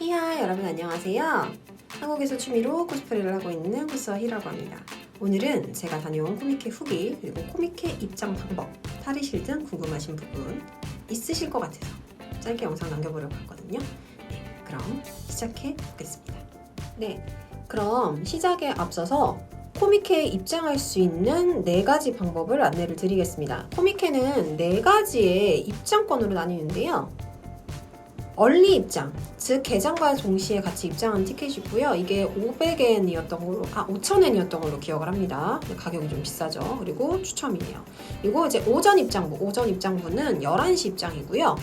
히하, 여러분 안녕하세요. 한국에서 취미로 코스프레를 하고 있는 코스와히라고 합니다. 오늘은 제가 다녀온 코미케 후기 그리고 코미케 입장 방법, 탈의실 등 궁금하신 부분 있으실 것 같아서 짧게 영상 남겨보려고 했거든요. 네, 그럼 시작해 보겠습니다. 네, 그럼 시작에 앞서서 코미케에 입장할 수 있는 4가지 방법을 안내를 드리겠습니다. 코미케는 4가지의 입장권으로 나뉘는데요. 얼리 입장, 즉 개장과 동시에 같이 입장한 티켓이고요. 이게 500엔이었던 걸로, 5,000엔이었던 걸로 기억을 합니다. 가격이 좀 비싸죠. 그리고 추첨이에요. 그리고 이제 오전 입장부는 11시 입장이고요.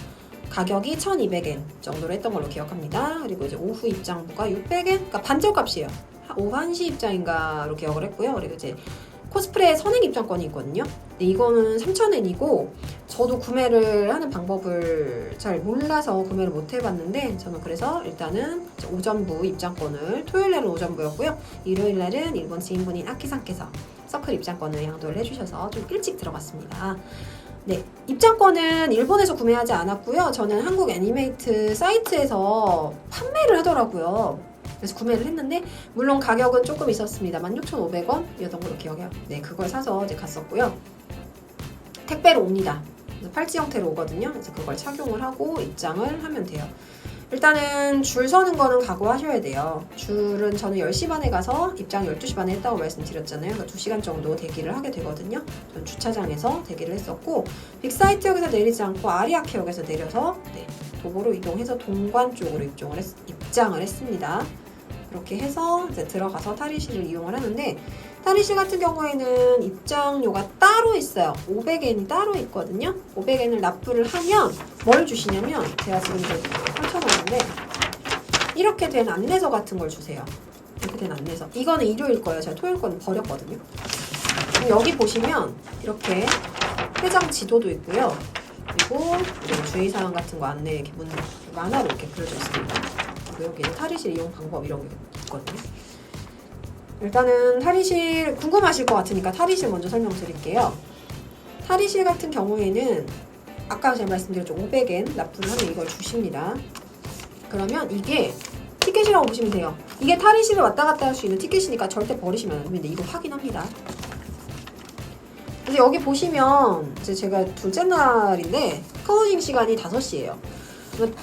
가격이 1,200엔 정도로 했던 걸로 기억합니다. 그리고 이제 오후 입장부가 600엔, 그러니까 반절값이에요. 오후 1시 입장인가로 기억을 했고요. 그리고 이제 코스프레 선행 입장권이 있거든요. 근데 이거는 3,000엔이고 저도 구매를 하는 방법을 잘 몰라서 구매를 못 해봤는데 저는 그래서 일단은 오전부 입장권을 토요일날은 오전부였고요. 일요일날은 일본 지인분인 아키상께서 서클 입장권을 양도를 해주셔서 좀 일찍 들어갔습니다. 네, 입장권은 일본에서 구매하지 않았고요. 저는 한국 애니메이트 사이트에서 판매를 하더라고요. 그래서 구매를 했는데 물론 가격은 조금 있었습니다. 16,500원이었던 걸로 기억해요. 네, 그걸 사서 이제 갔었고요. 택배로 옵니다. 팔찌 형태로 오거든요. 그래서 그걸 착용을 하고 입장을 하면 돼요. 일단은 줄 서는 거는 각오하셔야 돼요. 줄은 저는 10시 반에 가서 입장 12시 반에 했다고 말씀드렸잖아요. 그러니까 2시간 정도 대기를 하게 되거든요. 저는 주차장에서 대기를 했었고 빅사이트역에서 내리지 않고 아리아케역에서 내려서 도보로 이동해서 동관 쪽으로 입장을 했습니다. 그렇게 해서 이제 들어가서 탈의실을 이용을 하는데 탈의실 같은 경우에는 입장료가 따로 있어요. 500엔이 따로 있거든요. 500엔을 납부를 하면 뭘 주시냐면 제가 지금 이제 펼쳐놨는데 이렇게 된 안내서 같은 걸 주세요. 이렇게 된 안내서. 이거는 일요일 거예요. 제가 토요일 거는 버렸거든요. 여기 보시면 이렇게 회장 지도도 있고요. 그리고 주의사항 같은 거 안내 이렇게 만화로 이렇게 그려져 있습니다. 여기는 탈의실 이용 방법 이런 게 있거든요. 일단은 탈의실 궁금하실 것 같으니까 탈의실 먼저 설명드릴게요. 탈의실 같은 경우에는 아까 제가 말씀드렸죠. 500엔 납부를 하면 이걸 주십니다. 그러면 이게 티켓이라고 보시면 돼요. 이게 탈의실을 왔다 갔다 할 수 있는 티켓이니까 절대 버리시면 안 됩니다. 이거 확인합니다. 그래서 여기 보시면 이제 제가 둘째 날인데 클로징 시간이 5시예요.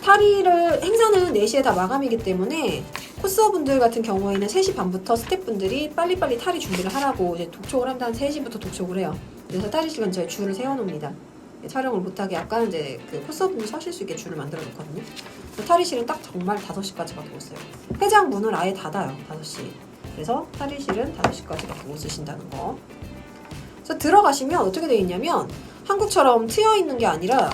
탈의를 행사는 4시에 다 마감이기 때문에 코스어분들 같은 경우에는 3시 반부터 스태프분들이 빨리빨리 탈의 준비를 하라고 이제 독촉을 한다는 3시부터 독촉을 해요. 그래서 탈의실 근처에 줄을 세워놓습니다. 촬영을 못하게 약간 이제 그 코스어분들 서실 수 있게 줄을 만들어 놓거든요. 탈의실은 딱 정말 5시까지밖에 못 써요. 회장 문을 아예 닫아요. 5시. 그래서 탈의실은 5시까지밖에 못 쓰신다는 거. 그래서 들어가시면 어떻게 되어 있냐면 한국처럼 트여 있는 게 아니라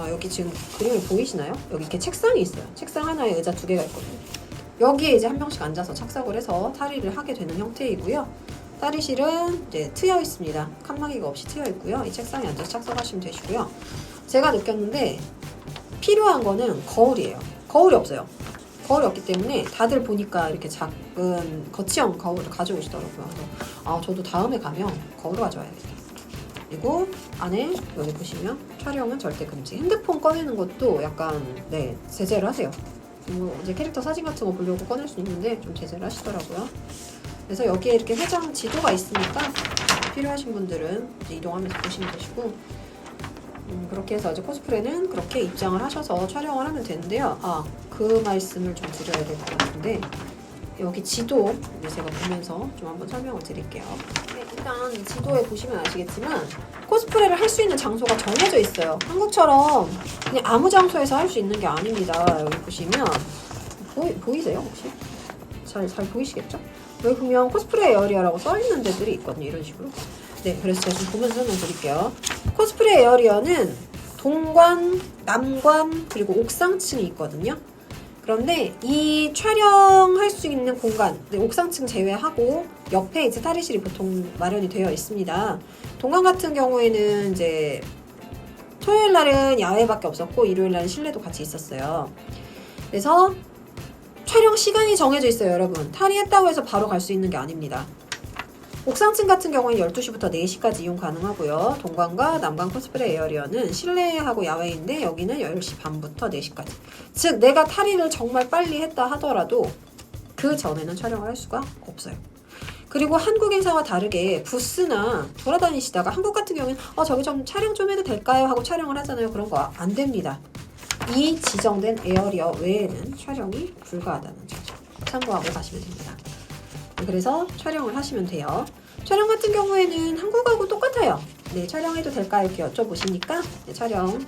여기 지금 그림이 보이시나요? 여기 이렇게 책상이 있어요. 책상 하나에 의자 2개가 있거든요. 여기에 이제 한 명씩 앉아서 착석을 해서 탈의를 하게 되는 형태이고요. 탈의실은 이제 트여 있습니다. 칸막이가 없이 트여 있고요. 이 책상에 앉아서 착석하시면 되시고요. 제가 느꼈는데 필요한 거는 거울이에요. 거울이 없어요. 거울이 없기 때문에 다들 보니까 이렇게 작은 거치형 거울을 가져오시더라고요. 그래서 저도 다음에 가면 거울을 가져와야겠다. 그리고 안에 여기 보시면 촬영은 절대 금지. 핸드폰 꺼내는 것도 약간 제재를 하세요. 이제 캐릭터 사진 같은 거 보려고 꺼낼 수 있는데 좀 제재를 하시더라고요. 그래서 여기에 이렇게 회장 지도가 있으니까 필요하신 분들은 이제 이동하면서 보시면 되시고 그렇게 해서 이제 코스프레는 그렇게 입장을 하셔서 촬영을 하면 되는데요. 그 말씀을 좀 드려야 될 것 같은데 여기 지도 제가 보면서 좀 한번 설명을 드릴게요. 일단 이 지도에 보시면 아시겠지만 코스프레를 할 수 있는 장소가 정해져 있어요. 한국처럼 그냥 아무 장소에서 할 수 있는 게 아닙니다. 여기 보시면 보이세요 혹시? 잘 보이시겠죠? 여기 보면 코스프레 에어리어라고 써있는 데들이 있거든요. 이런 식으로. 네, 그래서 제가 좀 보면서 설명드릴게요. 코스프레 에어리어는 동관, 남관, 그리고 옥상층이 있거든요. 그런데 이 촬영할 수 있는 공간, 옥상층 제외하고 옆에 이제 탈의실이 보통 마련이 되어 있습니다. 동관 같은 경우에는 이제 토요일 날은 야외밖에 없었고 일요일 날은 실내도 같이 있었어요. 그래서 촬영 시간이 정해져 있어요, 여러분. 탈의했다고 해서 바로 갈 수 있는 게 아닙니다. 옥상층 같은 경우는 12시부터 4시까지 이용 가능하고요. 동관과 남관 코스프레 에어리어는 실내하고 야외인데 여기는 10시 반부터 4시까지. 즉 내가 탈의를 정말 빨리 했다 하더라도 그 전에는 촬영을 할 수가 없어요. 그리고 한국 행사와 다르게 부스나 돌아다니시다가 한국 같은 경우는 저기 좀 촬영 좀 해도 될까요? 하고 촬영을 하잖아요. 그런 거 안 됩니다. 이 지정된 에어리어 외에는 촬영이 불가하다는 점 참고하고 가시면 됩니다. 그래서 촬영을 하시면 돼요. 촬영 같은 경우에는 한국하고 똑같아요. 네, 촬영해도 될까요? 이렇게 여쭤보시니까 네, 촬영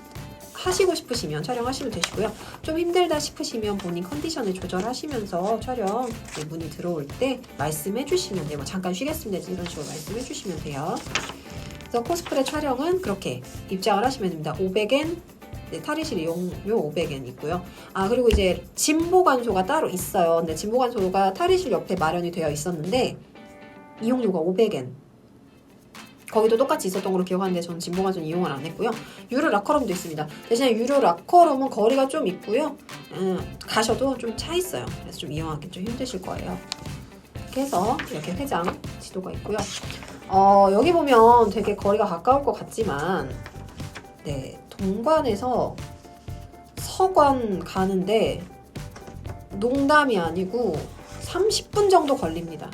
하시고 싶으시면 촬영하시면 되시고요. 좀 힘들다 싶으시면 본인 컨디션을 조절하시면서 촬영 문의 들어올 때 말씀해 주시면 돼요. 뭐 잠깐 쉬겠습니다. 이런 식으로 말씀해 주시면 돼요. 그래서 코스프레 촬영은 그렇게 입장을 하시면 됩니다. 500엔 네, 탈의실 이용료 500엔 있고요. 그리고 이제 진보관소가 따로 있어요. 근데 진보관소가 탈의실 옆에 마련이 되어 있었는데 이용료가 500엔. 거기도 똑같이 있었던 걸로 기억하는데 저는 진보관소는 이용을 안 했고요. 유료 라커룸도 있습니다. 대신에 유료 라커룸은 거리가 좀 있고요. 가셔도 좀 차 있어요. 그래서 좀 이용하기 좀 힘드실 거예요. 이렇게 해서 이렇게 회장 지도가 있고요. 여기 보면 되게 거리가 가까울 것 같지만 네, 동관에서 서관 가는데 농담이 아니고 30분 정도 걸립니다.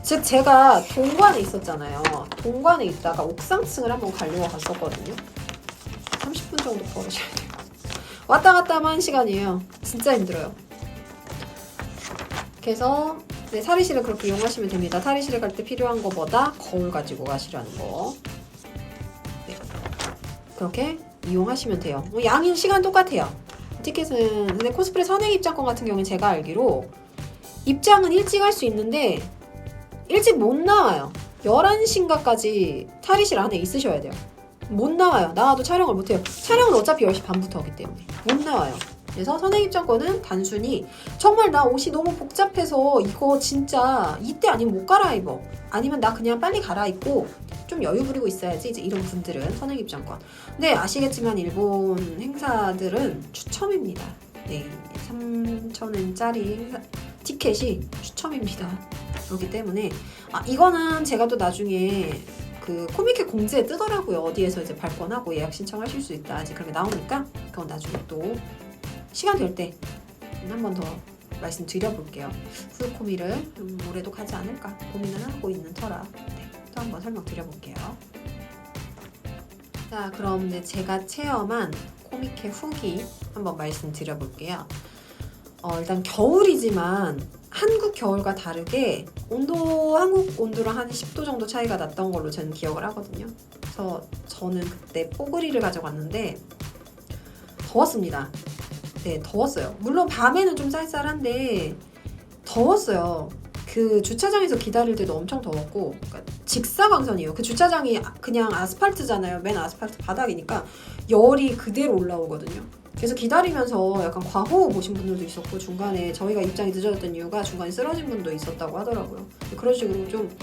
즉 제가 동관에 있었잖아요. 동관에 있다가 옥상층을 한번 가려고 갔었거든요. 30분 정도 걸으셔야 돼요. 왔다 갔다 하면 1시간이에요. 진짜 힘들어요. 그래서 네, 탈의실을 그렇게 이용하시면 됩니다. 탈의실에 갈 때 필요한 것보다 거울 가지고 가시라는 거. 네. 그렇게 이용하시면 돼요. 양인 시간 똑같아요. 티켓은 근데 코스프레 선행 입장권 같은 경우는 제가 알기로 입장은 일찍 할 수 있는데 일찍 못 나와요. 11시인가까지 탈의실 안에 있으셔야 돼요. 못 나와요. 나와도 촬영을 못 해요. 촬영은 어차피 10시 반부터 하기 때문에 못 나와요. 그래서 선행 입장권은 단순히 정말 나 옷이 너무 복잡해서 이거 진짜 이때 아니면 못 갈아입어. 아니면 나 그냥 빨리 갈아입고 좀 여유 부리고 있어야지 이제 이런 분들은 선행 입장권. 근데 아시겠지만 일본 행사들은 추첨입니다. 네, 3,000엔짜리 티켓이 추첨입니다. 그렇기 때문에 이거는 제가 또 나중에 그 코미케 공지에 뜨더라고요. 어디에서 이제 발권하고 예약 신청하실 수 있다. 아직 그렇게 나오니까 그건 나중에 또 시간 될 때 한 번 더 말씀드려볼게요. 후유코미를 올해도 가지 않을까 고민을 하고 있는 터라 또 한번 설명드려볼게요. 자, 그럼 이제 제가 체험한 코미케 후기 한번 말씀드려볼게요. 일단 겨울이지만 한국 겨울과 다르게 한국 온도랑 한 10도 정도 차이가 났던 걸로 저는 기억을 하거든요. 그래서 저는 그때 뽀글이를 가져갔는데 더웠습니다. 네, 더웠어요. 물론 밤에는 좀 쌀쌀한데 더웠어요. 그 주차장에서 기다릴 때도 엄청 더웠고, 그러니까 직사광선이에요. 그 주차장이 그냥 아스팔트잖아요. 맨 아스팔트 바닥이니까 열이 그대로 올라오거든요. 그래서 기다리면서 약간 과호흡 오신 분들도 있었고, 중간에 저희가 입장이 늦어졌던 이유가 중간에 쓰러진 분도 있었다고 하더라고요. 그런 식으로 좀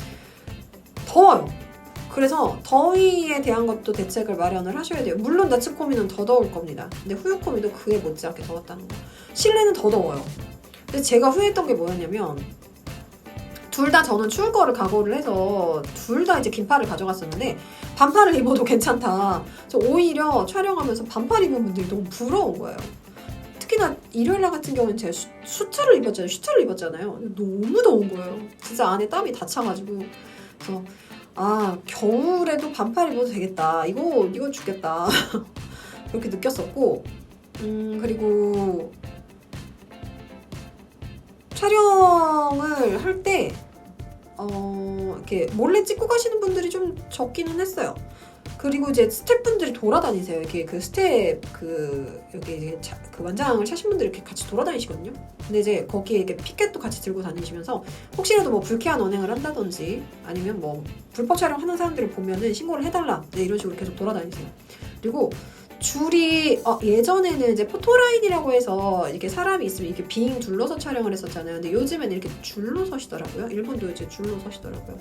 더워요. 그래서 더위에 대한 것도 대책을 마련을 하셔야 돼요. 물론 나츠코미는 더 더울 겁니다. 근데 후유코미도 그에 못지않게 더웠다는 거. 실내는 더 더워요. 근데 제가 후회했던 게 뭐였냐면 둘 다 저는 추울 거를 각오를 해서 둘 다 이제 긴팔을 가져갔었는데 반팔을 입어도 괜찮다. 저 오히려 촬영하면서 반팔 입은 분들이 너무 부러운 거예요. 특히나 일요일날 같은 경우는 제가 슈트를 입었잖아요. 너무 더운 거예요. 진짜 안에 땀이 다 차가지고. 그래서 겨울에도 반팔 입어도 되겠다. 이거 죽겠다. 그렇게 느꼈었고, 그리고 촬영을 할 때 이렇게 몰래 찍고 가시는 분들이 좀 적기는 했어요. 그리고 이제 스태프분들이 돌아다니세요. 이렇게 그 여기 그 완장을 차신 분들이 이렇게 같이 돌아다니시거든요. 근데 이제 거기에 이렇게 피켓도 같이 들고 다니시면서 혹시라도 뭐 불쾌한 언행을 한다든지 아니면 뭐 불법 촬영하는 사람들을 보면은 신고를 해달라. 네, 이런 식으로 계속 돌아다니세요. 그리고 줄이 예전에는 이제 포토라인이라고 해서 이렇게 사람이 있으면 이렇게 빙 둘러서 촬영을 했었잖아요. 근데 요즘에는 이렇게 줄로 서시더라고요. 일본도 이제 줄로 서시더라고요.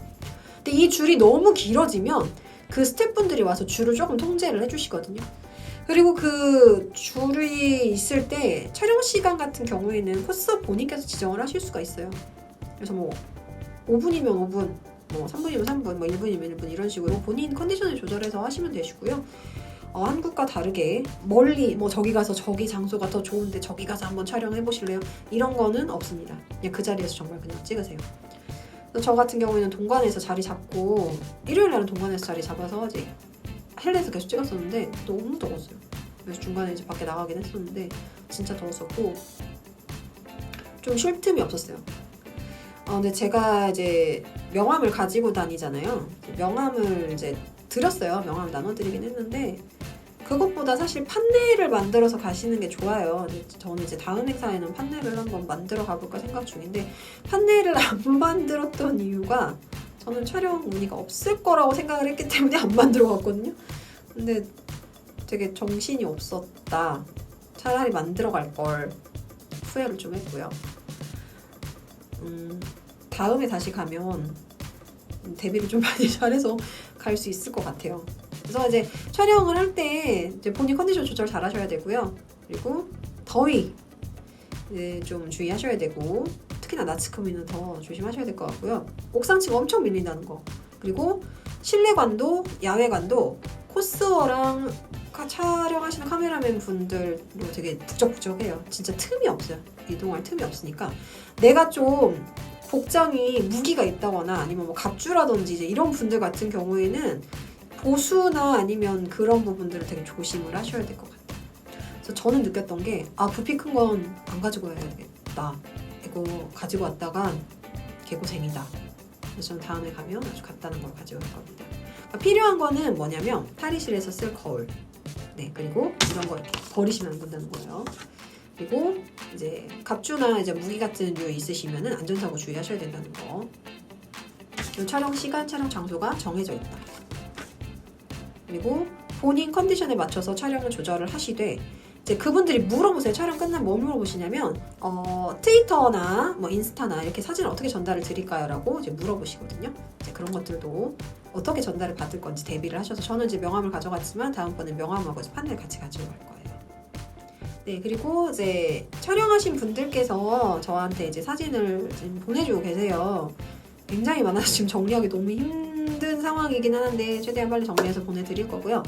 근데 이 줄이 너무 길어지면 그 스태프분들이 와서 줄을 조금 통제를 해주시거든요. 그리고 그 줄이 있을 때 촬영 시간 같은 경우에는 코스 본인께서 지정을 하실 수가 있어요. 그래서 뭐 5분이면 5분, 뭐 3분이면 3분, 뭐 1분이면 1분 이런 식으로 본인 컨디션을 조절해서 하시면 되시고요. 한국과 다르게 멀리 뭐 저기 가서 저기 장소가 더 좋은데 저기 가서 한번 촬영해 보실래요? 이런 거는 없습니다. 그냥 그 자리에서 정말 그냥 찍으세요. 저 같은 경우에는 동관에서 자리 잡고 일요일 날은 동관에서 자리 잡아서 이제 헬레에서 계속 찍었었는데 너무 더웠어요. 그래서 중간에 이제 밖에 나가긴 했었는데 진짜 더웠었고 좀 쉴 틈이 없었어요. 근데 제가 이제 명함을 가지고 다니잖아요. 명함을 이제 드렸어요. 명함 나눠드리긴 했는데 그것보다 사실 판넬을 만들어서 가시는 게 좋아요. 저는 이제 다음 행사에는 판넬을 한번 만들어 가볼까 생각 중인데 판넬을 안 만들었던 이유가 저는 촬영 문의가 없을 거라고 생각을 했기 때문에 안 만들어 갔거든요. 근데 되게 정신이 없었다. 차라리 만들어 갈 걸 후회를 좀 했고요. 다음에 다시 가면 데뷔를 좀 많이 잘해서 갈 수 있을 것 같아요. 그래서 이제 촬영을 할 때 이제 본인 컨디션 조절 잘 하셔야 되고요. 그리고 더위 좀 주의하셔야 되고 특히나 나츠크미는 더 조심하셔야 될 것 같고요. 옥상층 엄청 밀린다는 거. 그리고 실내관도 야외관도 코스어랑 촬영하시는 카메라맨 분들로 되게 북적북적해요. 진짜 틈이 없어요. 이동할 틈이 없으니까 내가 좀 복장이 무기가 있다거나 아니면 뭐 갑주라든지 이제 이런 분들 같은 경우에는 보수나 아니면 그런 부분들을 되게 조심을 하셔야 될 것 같아요. 그래서 저는 느꼈던 게 부피 큰 건 안 가지고 와야겠다. 이거 가지고 왔다가 개고생이다. 그래서 저는 다음에 가면 아주 간단한 걸 가지고 갈 겁니다. 그러니까 필요한 거는 뭐냐면 탈의실에서 쓸 거울, 그리고 이런 거 이렇게 버리시면 안 된다는 거예요. 그리고 이제 갑주나 이제 무기 같은 류 있으시면은 안전사고 주의하셔야 된다는 거. 그리고 촬영 시간, 촬영 장소가 정해져 있다. 그리고 본인 컨디션에 맞춰서 촬영을 조절을 하시되 이제 그분들이 물어보세요. 촬영 끝나면 뭐 물어보시냐면 트위터나 뭐 인스타나 이렇게 사진을 어떻게 전달을 드릴까요? 라고 이제 물어보시거든요. 이제 그런 것들도 어떻게 전달을 받을 건지 대비를 하셔서 저는 이제 명함을 가져갔지만 다음번에 명함하고 이제 판넬 같이 가지고 갈 거예요. 그리고 이제 촬영하신 분들께서 저한테 이제 사진을 지금 보내주고 계세요. 굉장히 많아서 지금 정리하기 너무 힘든 상황이긴 하는데 최대한 빨리 정리해서 보내드릴 거고요.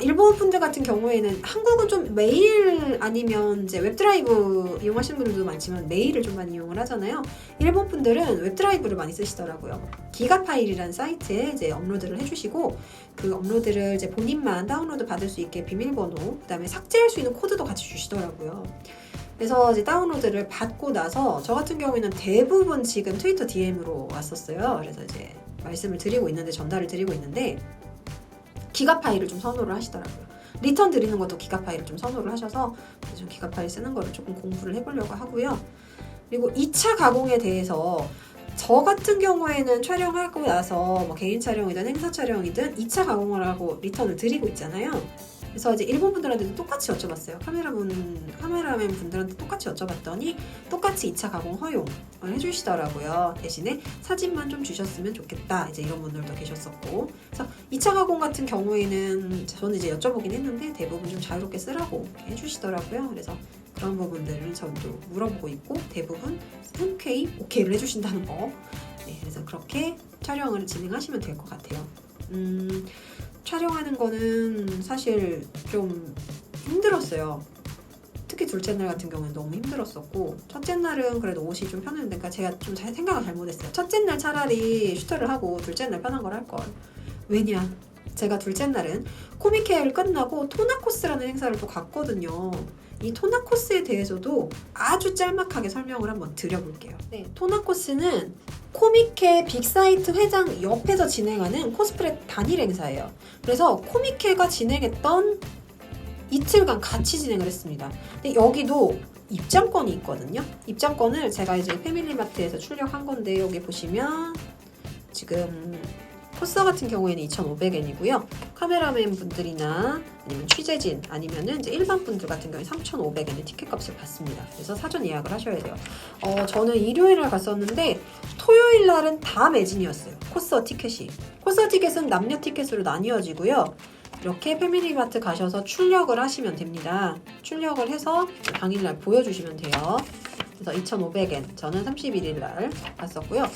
일본 분들 같은 경우에는 한국은 좀 메일 아니면 이제 웹드라이브 이용하시는 분들도 많지만 메일을 좀 많이 이용을 하잖아요. 일본 분들은 웹드라이브를 많이 쓰시더라고요. 기가파일이라는 사이트에 이제 업로드를 해주시고 그 업로드를 이제 본인만 다운로드 받을 수 있게 비밀번호, 그다음에 삭제할 수 있는 코드도 같이 주시더라고요. 그래서 이제 다운로드를 받고 나서 저 같은 경우에는 대부분 지금 트위터 DM으로 왔었어요. 그래서 이제 말씀을 드리고 있는데 전달을 드리고 있는데 기가 파일을 좀 선호를 하시더라고요. 리턴 드리는 것도 기가 파일을 좀 선호를 하셔서 좀 기가 파일 쓰는 거를 조금 공부를 해보려고 하고요. 그리고 2차 가공에 대해서 저 같은 경우에는 촬영하고 나서 뭐 개인 촬영이든 행사 촬영이든 2차 가공을 하고 리턴을 드리고 있잖아요. 그래서 이제 일본 분들한테도 똑같이 여쭤봤어요. 카메라맨 분들한테 똑같이 여쭤봤더니 똑같이 2차 가공 허용을 해주시더라고요. 대신에 사진만 좀 주셨으면 좋겠다. 이제 이런 분들도 계셨었고. 그래서 2차 가공 같은 경우에는 저는 이제 여쭤보긴 했는데 대부분 좀 자유롭게 쓰라고 해주시더라고요. 그래서 그런 부분들을 저도 물어보고 있고 대부분 흔쾌히 오케이를 해주신다는 거. 그래서 그렇게 촬영을 진행하시면 될 것 같아요. 촬영하는 거는 사실 좀 힘들었어요. 특히 둘째 날 같은 경우는 너무 힘들었었고 첫째 날은 그래도 옷이 좀 편했는데 그러니까 제가 좀 생각을 잘못했어요. 첫째 날 차라리 슈터를 하고 둘째 날 편한 걸 할 걸. 왜냐? 제가 둘째 날은 코미케를 끝나고 토나코스라는 행사를 또 갔거든요. 이 토나코스에 대해서도 아주 짤막하게 설명을 한번 드려볼게요. 토나코스는 코미케 빅사이트 회장 옆에서 진행하는 코스프레 단일 행사예요. 그래서 코미케가 진행했던 이틀간 같이 진행을 했습니다. 근데 여기도 입장권이 있거든요. 입장권을 제가 이제 패밀리마트에서 출력한 건데 여기 보시면 지금 코스 같은 경우에는 2,500엔이고요. 카메라맨 분들이나 아니면 취재진 아니면은 이제 일반 분들 같은 경우에 3,500엔의 티켓 값을 받습니다. 그래서 사전 예약을 하셔야 돼요. 저는 일요일날 갔었는데 토요일 날은 다 매진이었어요. 코스 티켓이. 코스 티켓은 남녀 티켓으로 나뉘어지고요. 이렇게 패밀리마트 가셔서 출력을 하시면 됩니다. 출력을 해서 당일날 보여주시면 돼요. 그래서 2,500엔 저는 31일 날 갔었고요.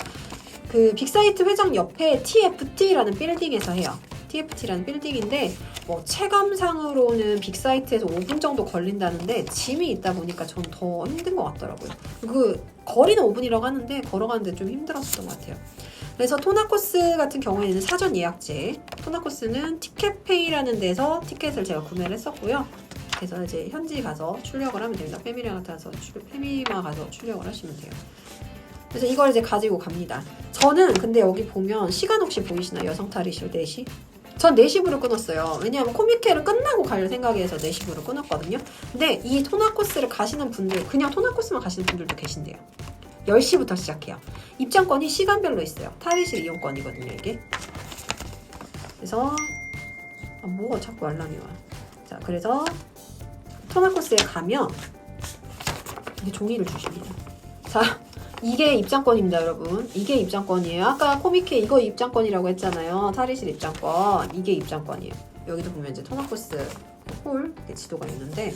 그 빅사이트 회장 옆에 TFT라는 빌딩에서 해요. TFT라는 빌딩인데 뭐 체감상으로는 빅사이트에서 5분 정도 걸린다는데 짐이 있다 보니까 전 더 힘든 것 같더라고요. 그 거리는 5분이라고 하는데 걸어가는데 좀 힘들었던 것 같아요. 그래서 토나코스 같은 경우에는 사전 예약제, 토나코스는 티켓페이라는 데서 티켓을 제가 구매를 했었고요. 그래서 이제 현지 가서 출력을 하면 됩니다. 페미마 가서 출력을 하시면 돼요. 그래서 이걸 이제 가지고 갑니다. 저는 근데 여기 보면 시간 혹시 보이시나요? 여성 탈의실 4시? 전 4시부로 끊었어요. 왜냐하면 코미케를 끝나고 갈 생각에서 4시부로 끊었거든요. 근데 이 토나코스를 가시는 분들, 그냥 토나코스만 가시는 분들도 계신데요. 10시부터 시작해요. 입장권이 시간별로 있어요. 탈의실 이용권이거든요, 이게. 그래서 뭐가 자꾸 알람이 와. 자, 그래서 토나코스에 가면 이게 종이를 주십니다. 자, 이게 입장권입니다, 여러분. 이게 입장권이에요. 아까 코미케 이거 입장권이라고 했잖아요. 탈의실 입장권. 이게 입장권이에요. 여기도 보면 이제 토나코스 홀 지도가 있는데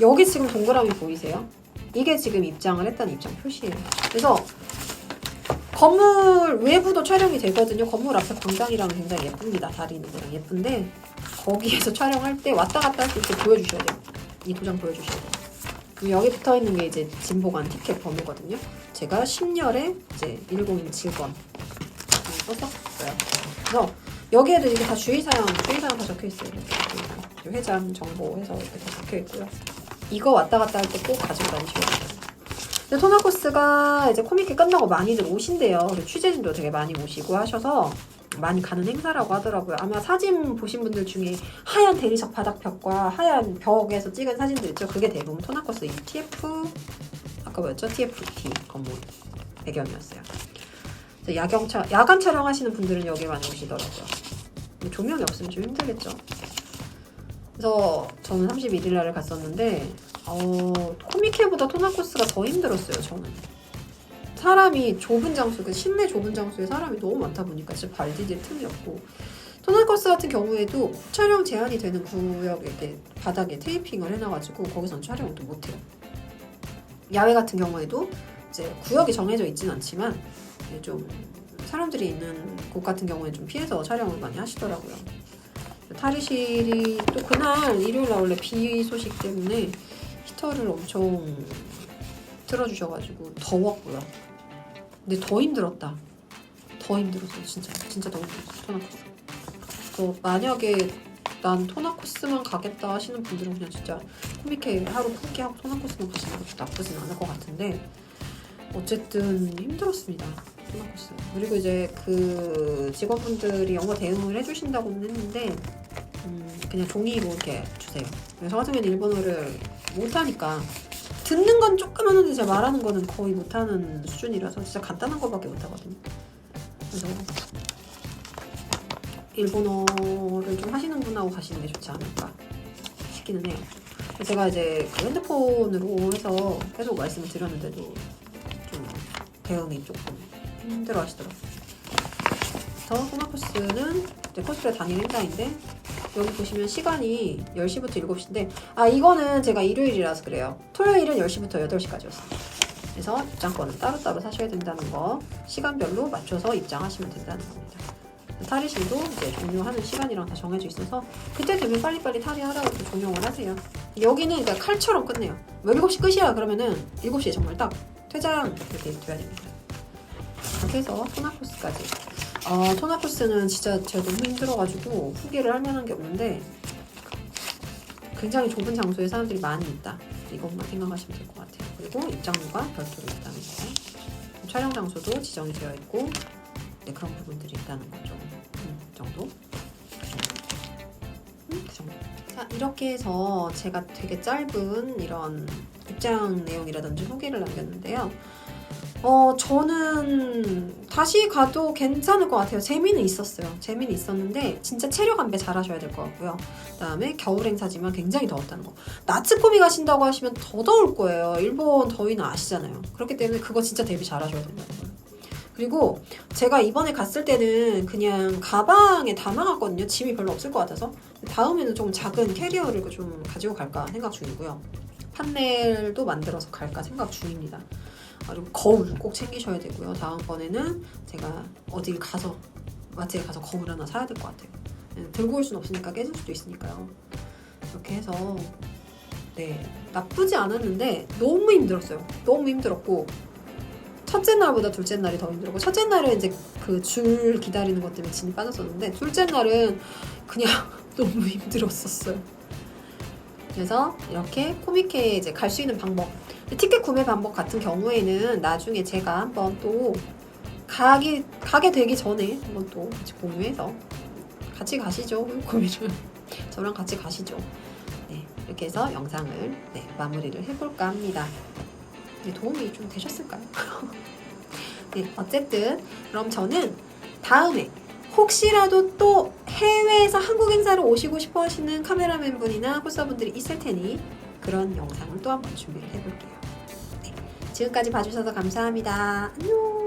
여기 지금 동그라미 보이세요? 이게 지금 입장을 했다는 입장 표시예요. 그래서 건물 외부도 촬영이 되거든요. 건물 앞에 광장이랑 굉장히 예쁩니다. 다리 있는 데랑 예쁜데 거기에서 촬영할 때 왔다 갔다 할 때 이렇게 보여주셔야 돼요. 이 도장 보여주셔야 돼요. 그럼 여기 붙어있는 게 이제 진보관 티켓 번호거든요. 제가 10열에 이제 101번 썼었어요. 그래서 여기에도 이게 다 주의사항 다 적혀있어요. 이렇게 회장 정보 해서 이렇게 다 적혀있고요. 이거 왔다 갔다 할 때 꼭 가지고 다니셔야 돼요. 근데 토나코스가 이제 코미케 끝나고 많이들 오신대요. 그리고 취재진도 되게 많이 오시고 하셔서 많이 가는 행사라고 하더라고요. 아마 사진 보신 분들 중에 하얀 대리석 바닥벽과 하얀 벽에서 찍은 사진들 있죠? 그게 대부분 토나코스 이 아까 뭐였죠? TFT 건물 배경이었어요. 야간 촬영하시는 분들은 여기 많이 오시더라고요. 조명이 없으면 좀 힘들겠죠? 그래서 저는 31일 날을 갔었는데 코미케보다 토나코스가 더 힘들었어요. 저는 사람이 좁은 장소, 그 실내 좁은 장소에 사람이 너무 많다 보니까 진짜 발 디딜 틈이 없고, 토나코스 같은 경우에도 촬영 제한이 되는 구역에 이렇게 바닥에 테이핑을 해놔가지고 거기서는 촬영을 또 못해요. 야외 같은 경우에도 이제 구역이 정해져 있진 않지만 좀 사람들이 있는 곳 같은 경우에 좀 피해서 촬영을 많이 하시더라고요. 탈의실이 또 그날 일요일날 원래 비 소식 때문에 히터를 엄청 틀어주셔가지고 더웠고요. 근데 더 힘들었다. 더 힘들었어요. 진짜 더 힘들었어요. 토나코스. 그래서 만약에 난 토나코스만 가겠다 하시는 분들은 그냥 진짜 코미케 하루 포기하고 토나코스만 가시는 것도 나쁘진 않을 것 같은데 어쨌든 힘들었습니다. 토나코스. 그리고 이제 그 직원분들이 영어 대응을 해주신다고는 했는데 그냥 종이로 이렇게 주세요. 저 같은 경우는 일본어를 못하니까 듣는 건 조금 하는데 제가 말하는 거는 거의 못하는 수준이라서 진짜 간단한 거밖에 못하거든요. 그래서 일본어를 좀 하시는 분하고 가시는 게 좋지 않을까 싶기는 해요. 제가 이제 그 핸드폰으로 해서 계속 말씀을 드렸는데도 좀 대응이 조금 힘들어 하시더라고요. 그래서 토나코스는 이제 코스프레 당일 행사인데 여기 보시면 시간이 10시부터 7시인데 이거는 제가 일요일이라서 그래요. 토요일은 10시부터 8시까지였어요. 그래서 입장권은 따로따로 사셔야 된다는 거, 시간별로 맞춰서 입장하시면 된다는 겁니다. 탈의실도 이제 종료하는 시간이랑 다 정해져 있어서 그때 되면 빨리빨리 탈의하라고 또 종용을 하세요. 여기는 그러니까 칼처럼 끝내요. 7시 끝이야 그러면은 7시에 정말 딱 퇴장 이렇게 돼야 됩니다. 이렇게 해서 토나코스까지. 토나코스는 진짜 제가 너무 힘들어가지고 후기를 할 만한 게 없는데 굉장히 좁은 장소에 사람들이 많이 있다. 이것만 생각하시면 될 것 같아요. 그리고 입장료가 별도로 있다는 거. 촬영 장소도 지정이 되어 있고 네, 그런 부분들이 있다는 거죠. 정도? 그 정도. 자, 이렇게 해서 제가 되게 짧은 이런 입장 내용이라든지 후기를 남겼는데요. 저는 다시 가도 괜찮을 것 같아요. 재미는 있었어요. 재미는 있었는데 진짜 체력 안배 잘 하셔야 될 것 같고요. 그 다음에 겨울 행사지만 굉장히 더웠다는 거. 나츠코미 가신다고 하시면 더 더울 거예요. 일본 더위는 아시잖아요. 그렇기 때문에 그거 진짜 대비 잘 하셔야 된다는 거예요. 그리고 제가 이번에 갔을 때는 그냥 가방에 담아갔거든요. 짐이 별로 없을 것 같아서. 다음에는 좀 작은 캐리어를 좀 가지고 갈까 생각 중이고요. 판넬도 만들어서 갈까 생각 중입니다. 그리고 거울 꼭 챙기셔야 되고요. 다음번에는 제가 어디 가서 마트에 가서 거울 하나 사야 될 것 같아요. 들고 올 수는 없으니까 깨질 수도 있으니까요. 이렇게 해서 네, 나쁘지 않았는데 너무 힘들었어요. 너무 힘들었고 첫째 날보다 둘째 날이 더 힘들었고, 첫째 날은 이제 그 줄 기다리는 것 때문에 진이 빠졌었는데 둘째 날은 그냥 너무 힘들었었어요. 그래서 이렇게 코미케에 이제 갈 수 있는 방법, 티켓 구매 방법 같은 경우에는 나중에 제가 한번 또 가게 되기 전에 한번 또 같이 공유해서 같이 가시죠. 고민을 저랑 같이 가시죠. 네, 이렇게 해서 영상을 마무리를 해볼까 합니다. 네, 도움이 좀 되셨을까요? 네, 어쨌든 그럼 저는 다음에 혹시라도 또 해외에서 한국 행사를 오시고 싶어 하시는 카메라맨 분이나 호스터분들이 있을 테니 그런 영상을 또 한번 준비를 해볼게요. 네, 지금까지 봐주셔서 감사합니다. 안녕.